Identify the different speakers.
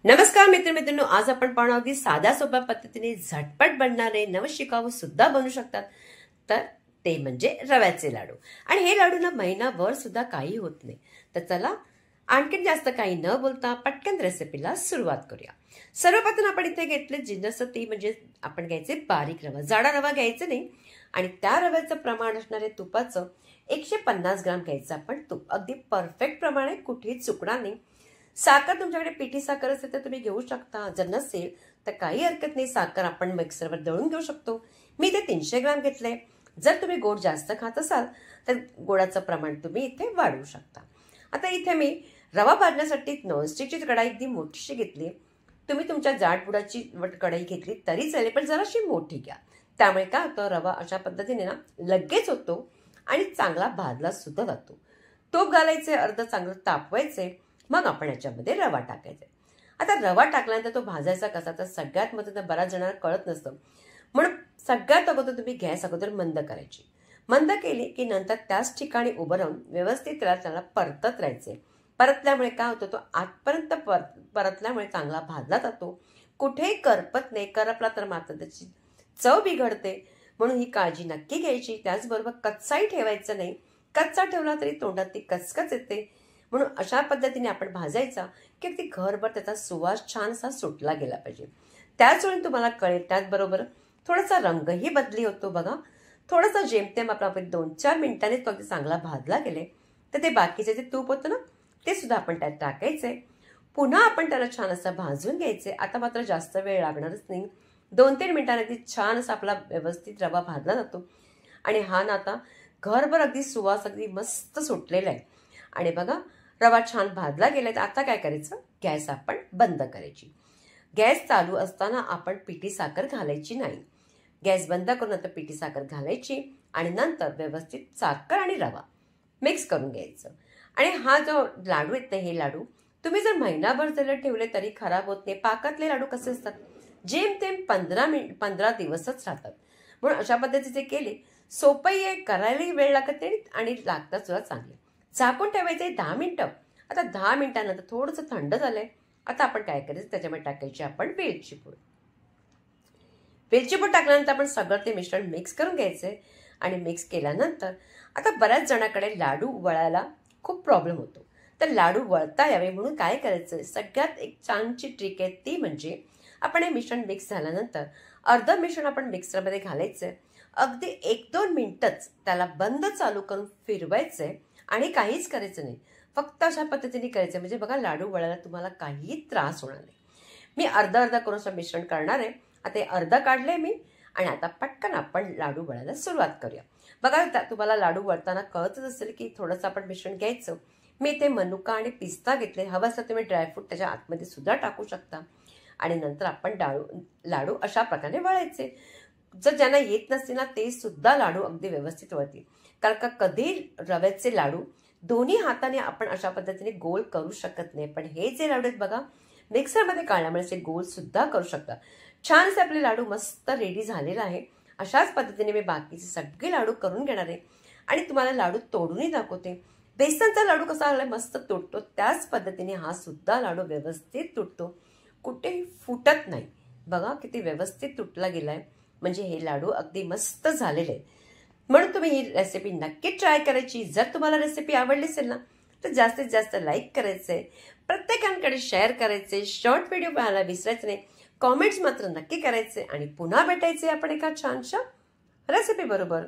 Speaker 1: नमस्कार मित्रमैत्रिणींनो, आज आपण पाहणार आहोत साध्या सोप्या पद्धतीने झटपट बनणारे नवशिकाऊ सुद्धा बनू शकतात. तर ते म्हणजे रव्याचे लाडू. आणि हे लाडू ना महिनाभर सुद्धा काही होत नाही. तर चला आणखीन जास्त काही न बोलता पटकन रेसिपीला सुरुवात करूया. सर्वप्रथम आपण इथे घेतले जिन्नस ती म्हणजे आपण घ्यायचे बारीक रवा, जाडा रवा घ्यायचा नाही. आणि त्या रव्याचं प्रमाण असणारे तुपाचं 150 ग्राम घ्यायचं आपण तूप. अगदी परफेक्ट प्रमाणे कुठेही चुकणार नाही. साखर तुमच्याकडे पिठी साखर असेल तर तुम्ही घेऊ शकता, जर नसेल तर काही हरकत नाही, साखर आपण मिक्सरवर दळून घेऊ शकतो. मी इथे 300 ग्राम घेतले. जर तुम्ही गोड जास्त खात असाल तर गोडाचं प्रमाण तुम्ही इथे वाढवू शकता. आता इथे मी रवा भाजण्यासाठी नॉनस्टिकची कढाई अगदी मोठीशी घेतली. तुम्ही तुमच्या जाड बुडाची कढाई घेतली तरी चालेल, पण जराशी मोठी घ्या. त्यामुळे काय होतं, रवा अशा पद्धतीने ना लगेच होतो आणि चांगला भाजला सुद्धा जातो. तूप घालायचे, अर्ध चांगलं तापवायचे, मग आपण याच्यामध्ये रवा टाकायचा. आता रवा टाकल्यानंतर तो भाजायचा कसा, तर सगळ्यात महत्त्वाचं बऱ्याच जणांना कळत नसतं, म्हणून सगळ्यात अगोदर तुम्ही गॅस अगोदर मंद करायची. मंद केली की नंतर त्याच ठिकाणी उभं राहून व्यवस्थित त्याला परतत राहायचे. परतल्यामुळे काय होतं, तो आतपर्यंत परतल्यामुळे चांगला भाजला जातो, कुठेही करपत नाही. करपला तर मात्र त्याची चव बिघडते, म्हणून ही काळजी नक्की घ्यायची. त्याचबरोबर कच्चाही ठेवायचं नाही, कच्चा ठेवला तरी तोंडात ती कचकच येते. म्हणून अशा पद्धतीने आपण भाजायचा की ती घरभर त्याचा सुवास छान असा सुटला गेला पाहिजे. त्याचवेळी तुम्हाला कळेल, त्याचबरोबर थोडासा रंगही बदली होतो बघा. थोडासा जेमतेम आपण 2-4 मिनिटांनी तो अगदी चांगला भाजला गेले तर ते बाकीचे जे तूप होतं ना ते सुद्धा आपण त्यात टाकायचे. पुन्हा आपण त्याला छान असं भाजून घ्यायचे. आता मात्र जास्त वेळ लागणारच नाही, 2-3 मिनिटांनी छान असा आपला व्यवस्थित रवा भाजला जातो. आणि हा ना आता घरभर अगदी सुवास अगदी मस्त सुटलेला आहे. आणि बघा रवा छान भाजला गेलाय. तर आता काय करायचं, गॅस आपण बंद करायची. गॅस चालू असताना आपण पिठी साखर घालायची नाही. गॅस बंद करून नंतर पिठी साखर घालायची आणि नंतर व्यवस्थित साखर आणि रवा मिक्स करून घ्यायचं. आणि हा जो लाडू आहेत ना, हे लाडू तुम्ही जर महिनाभर जर ठेवले तरी खराब होत नाही. पाकातले लाडू कसे असतात, जेमतेम 15 दिवसच राहतात. म्हणून अशा पद्धतीचे केले सोपंही आहे, करायलाही वेळ लागत नाही आणि लागतात सुद्धा चांगले. झाकून ठेवायचे 10 मिनिटं. आता 10 मिनिटांनंतर थोडंसं थंड झालंय. आता आपण काय करायचं, त्याच्यामध्ये टाकायची आपण वेलची पूड. वेलची पूड टाकल्यानंतर आपण सगळं ते मिश्रण मिक्स करून घ्यायचंय. आणि मिक्स केल्यानंतर आता बऱ्याच जणांकडे लाडू वळायला खूप प्रॉब्लेम होतो. तर लाडू वळता यावे म्हणून काय करायचं, सगळ्यात एक छानची ट्रिक आहे ती म्हणजे आपण हे मिश्रण मिक्स झाल्यानंतर अर्ध मिश्रण आपण मिक्सरमध्ये घालायचंय. अगदी 1-2 मिनिटच त्याला बंद चालू करून फिरवायचंय आणि काहीच करायचं नाही. फक्त अशा पद्धतीने करायचं, म्हणजे बघा लाडू वळायला तुम्हाला काही त्रास होणार नाही. मी अर्धा करून असं मिश्रण करणार आहे. आता हे अर्ध काढले मी आणि आता पटकन आपण लाडू वळायला सुरुवात करूया. बघा तुम्हाला लाडू वळताना कळतच असेल की थोडंसं आपण मिश्रण घ्यायचं. मी इथे मनुका आणि पिस्ता घेतले. हवं असं तुम्ही ड्रायफ्रूट त्याच्या आतमध्ये सुद्धा टाकू शकता. आणि नंतर आपण लाडू अशा प्रकारे वळायचे. जर ज्यांना येत नसते ना ते सुद्धा लाडू अगदी व्यवस्थित वळतील. कारण का कधी रव्याचे लाडू दोन्ही हाताने आपण अशा पद्धतीने गोल करू शकत नाही, पण हे जे लाडू आहेत बघा मिक्सरमध्ये काढल्यामुळे ते गोल सुद्धा करू शकतात. छान असे आपले लाडू मस्त रेडी झालेला आहे. अशाच पद्धतीने मी बाकीचे सगळे लाडू करून घेणार आहे आणि तुम्हाला लाडू तोडूनही दाखवते. बेसनचा लाडू कसा आलाय मस्त तुटतो, त्याच पद्धतीने हा सुद्धा लाडू व्यवस्थित तुटतो, कुठेही फुटत नाही. बघा किती व्यवस्थित तुटला गेलाय, म्हणजे हे लाडू अगदी मस्त झालेले आहेत. म्हणून तुम्ही ही रेसिपी नक्की ट्राय करायची. जर तुम्हाला रेसिपी आवडली असेल ना तर जास्तीत जास्त लाईक करायचंय, प्रत्येकांकडे शेअर करायचे, शॉर्ट व्हिडिओ पाहायला विसरायचं नाही, कॉमेंट्स मात्र नक्की करायचे. आणि पुन्हा भेटायचे आपण एका छानशा रेसिपी बरोबर.